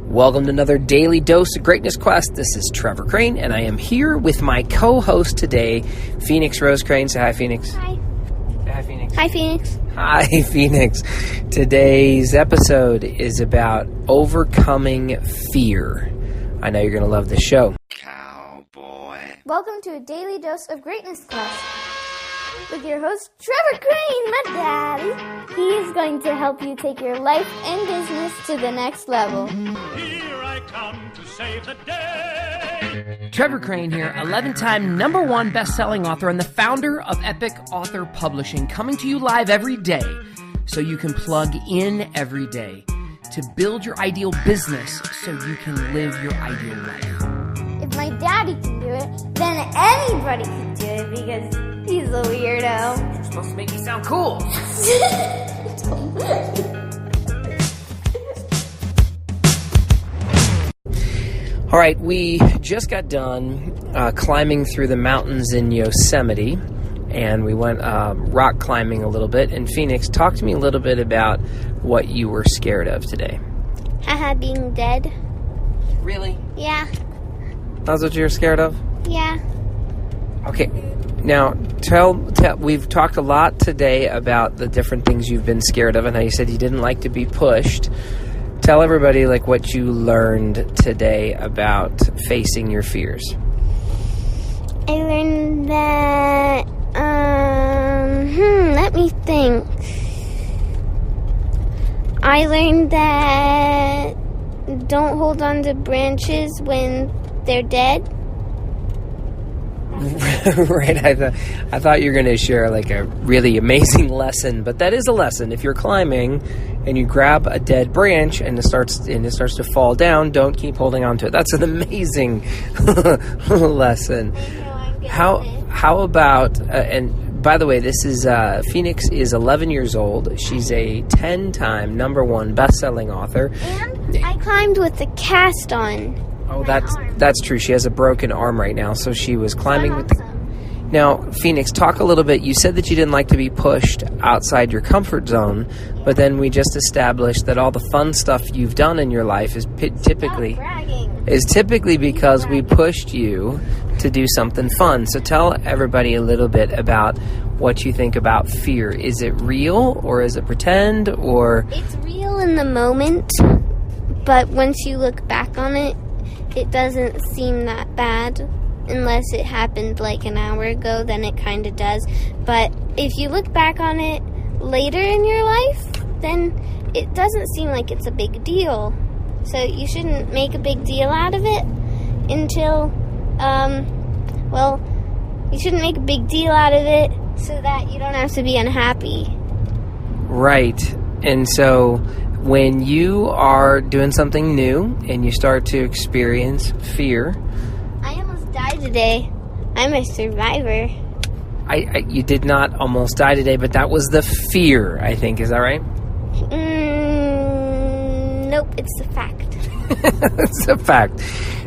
Welcome to another daily dose of Greatness Quest. This is Trevor Crane, and I am here with my co-host today, Phoenix Rose Crane. Say hi, Phoenix. Hi. Say hi, Phoenix. Hi, Phoenix. Hi, Phoenix. Today's episode is about overcoming fear. I know you're going to love this show. Cowboy. Welcome to a daily dose of Greatness Quest with your host, Trevor Crane, my daddy. He is going to help you take your life and business to the next level. Here I come to save the day. Trevor Crane here, 11-time #1 best-selling author and the founder of Epic Author Publishing, coming to you live every day so you can plug in every day to build your ideal business so you can live your ideal life. If my daddy can do it, then anybody can do it because he's a weirdo. You're supposed to make me sound cool. All right, we just got done climbing through the mountains in Yosemite, and we went rock climbing a little bit. And Phoenix, talk to me a little bit about what you were scared of today. Haha, being dead. Really? Yeah. That's what you were scared of? Yeah. Okay. Now, tell. We've talked a lot today about the different things you've been scared of, and how you said you didn't like to be pushed. Tell everybody what you learned today about facing your fears. I learned that, let me think. I learned that don't hold on to branches when they're dead. Right, I thought you were going to share a really amazing lesson, but that is a lesson. If you're climbing and you grab a dead branch and it starts to fall down, don't keep holding on to it. That's an amazing lesson. How about and by the way, this is Phoenix is 11 years old. She's a 10-time #1 best-selling author. And I climbed with a cast on. Oh, that's true. She has a broken arm right now, so she was climbing with the... Now, Phoenix, talk a little bit. You said that you didn't like to be pushed outside your comfort zone, but then we just established that all the fun stuff you've done in your life is typically because we pushed you to do something fun. So tell everybody a little bit about what you think about fear. Is it real, or is it pretend, or... It's real in the moment, but once you look back on it, it doesn't seem that bad. Unless it happened an hour ago, then it kind of does. But if you look back on it later in your life, then it doesn't seem like it's a big deal. So you shouldn't make a big deal out of it until, you shouldn't make a big deal out of it so that you don't have to be unhappy. Right. And so when you are doing something new and you start to experience fear... I almost died today. I'm a survivor. You did not almost die today, but that was the fear, I think. Is that right? Nope, it's the fact. It's a fact.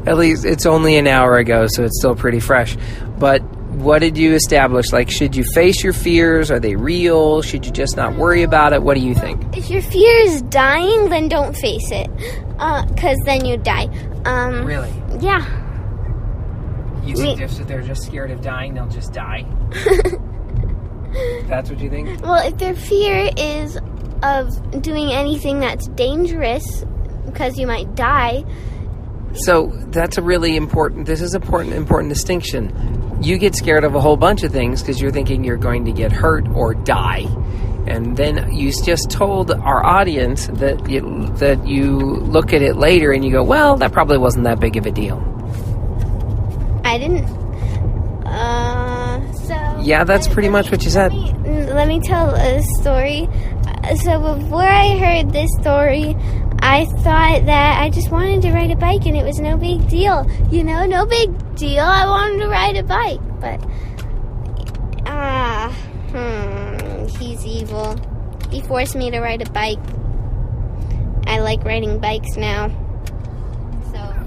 At least it's only an hour ago, so it's still pretty fresh. But what did you establish? Should you face your fears? Are they real? Should you just not worry about it? What do you think? If your fear is dying, then don't face it. 'Cause then you die. Really? Yeah. You think if they're just scared of dying, they'll just die? That's what you think? Well, if their fear is of doing anything that's dangerous because you might die... So that's a really important distinction. You get scared of a whole bunch of things because you're thinking you're going to get hurt or die. And then you just told our audience that you look at it later and you go, well, that probably wasn't that big of a deal. I didn't. Yeah, that's pretty much what you said. Let me tell a story. So before I heard this story, I thought that I just wanted to ride a bike and it was no big deal. No big deal. I wanted to ride a bike. But, he's evil. He forced me to ride a bike. I like riding bikes now.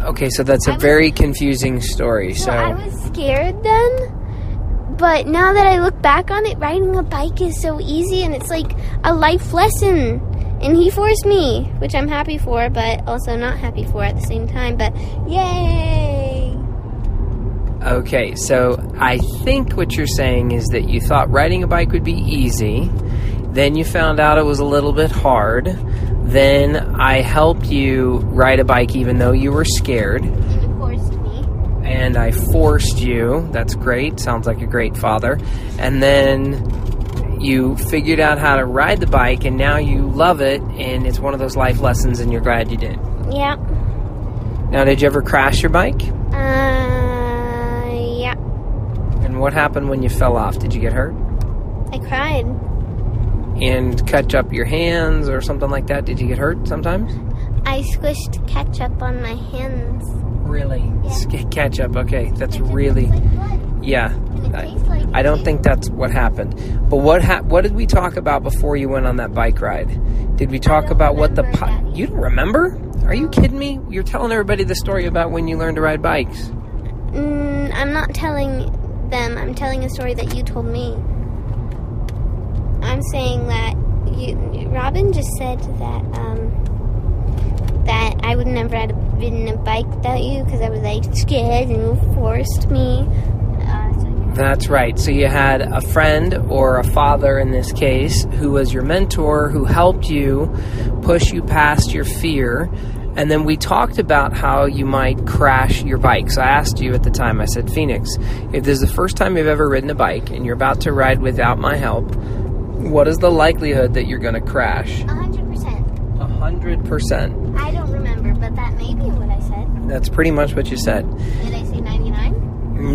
Okay, so that's a very confusing story. So I was scared then, but now that I look back on it, riding a bike is so easy and it's like a life lesson. And he forced me, which I'm happy for, but also not happy for at the same time. But yay! Okay, so I think what you're saying is that you thought riding a bike would be easy. Then you found out it was a little bit hard. Then I helped you ride a bike even though you were scared. And you forced me. And I forced you. That's great. Sounds like a great father. And then you figured out how to ride the bike, and now you love it, and it's one of those life lessons, and you're glad you did. Yeah. Now, did you ever crash your bike? Yeah. And what happened when you fell off? Did you get hurt? I cried. And cut up your hands or something like that? Did you get hurt sometimes? I squished ketchup on my hands. Really? Yeah. Ketchup, okay. That's Ketchup really... tastes like blood. Yeah. And it tastes like I don't cheese. think that's what happened. But what did we talk about before you went on that bike ride? Did we talk about what the... remember, Daddy. You don't remember? Are you kidding me? You're telling everybody the story about when you learned to ride bikes. I'm not telling them. I'm telling a story that you told me. I'm saying that Robin just said that that I would never have ridden a bike without you because I was like scared and you forced me. That's right. So you had a friend, or a father in this case, who was your mentor, who helped you push you past your fear. And then we talked about how you might crash your bike. So I asked you at the time, I said, Phoenix, if this is the first time you've ever ridden a bike and you're about to ride without my help, what is the likelihood that you're going to crash? 100%. 100%. I don't remember, but that may be what I said. That's pretty much what you said. Did I say 99?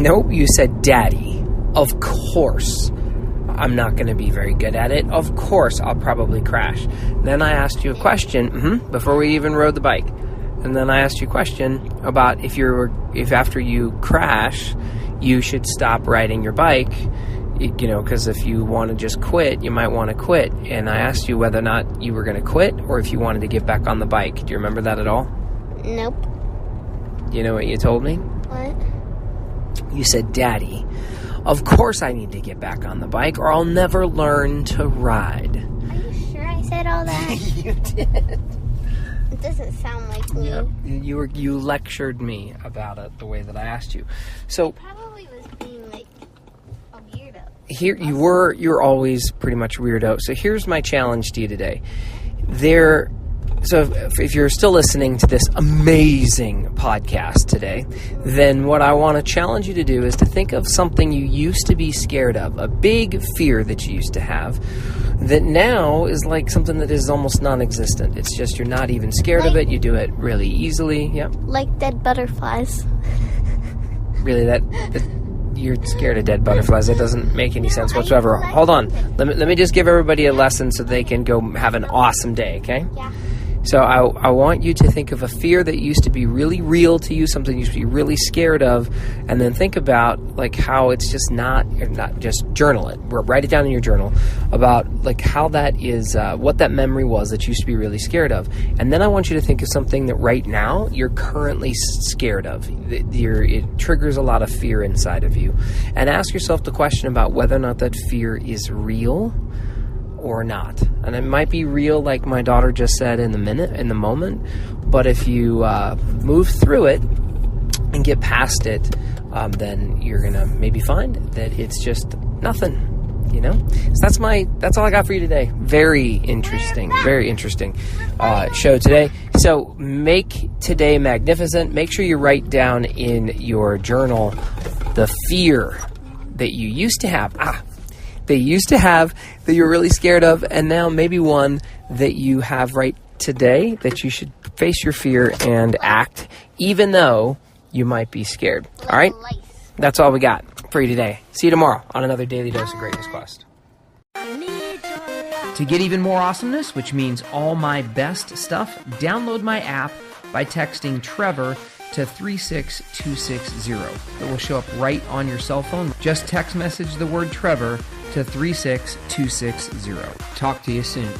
Nope, you said, Daddy, of course I'm not going to be very good at it. Of course I'll probably crash. Then I asked you a question before we even rode the bike. And then I asked you a question about if after you crash, you should stop riding your bike. You know, because if you want to just quit, you might want to quit. And I asked you whether or not you were going to quit or if you wanted to get back on the bike. Do you remember that at all? Nope. You know what you told me? What? You said, Daddy, of course I need to get back on the bike or I'll never learn to ride. Are you sure I said all that? You did. It doesn't sound like me. Yep. You lectured me about it the way that I asked you. So Probably was being like a weirdo. here you're always pretty much weirdo. So here's my challenge to you today. So if you're still listening to this amazing podcast today, then what I want to challenge you to do is to think of something you used to be scared of, a big fear that you used to have, that now is like something that is almost non-existent. It's just you're not even scared of it. You do it really easily. Yep. Like dead butterflies. Really, that you're scared of dead butterflies. That doesn't make any sense whatsoever. Hold on. Let me just give everybody a lesson so they can go have an awesome day, okay? Yeah. So I want you to think of a fear that used to be really real to you, something you used to be really scared of, and then think about like how it's just not just journal it. Write it down in your journal about like how that is, what that memory was that you used to be really scared of. And then I want you to think of something that right now you're currently scared of. It triggers a lot of fear inside of you. And ask yourself the question about whether or not that fear is real or not. And it might be real, like my daughter just said, in the moment, but if you move through it and get past it, then you're gonna maybe find that it's just nothing, you know. So that's all I got for you today. Very interesting show today. So make today magnificent. Make sure you write down in your journal the fear that you used to have that you're really scared of, and now maybe one that you have right today that you should face your fear and act even though you might be scared. All right? That's all we got for you today. See you tomorrow on another Daily Dose of Greatness Quest. To get even more awesomeness, which means all my best stuff, download my app by texting Trevor to 36260. It will show up right on your cell phone. Just text message the word Trevor to 36260. Talk to you soon.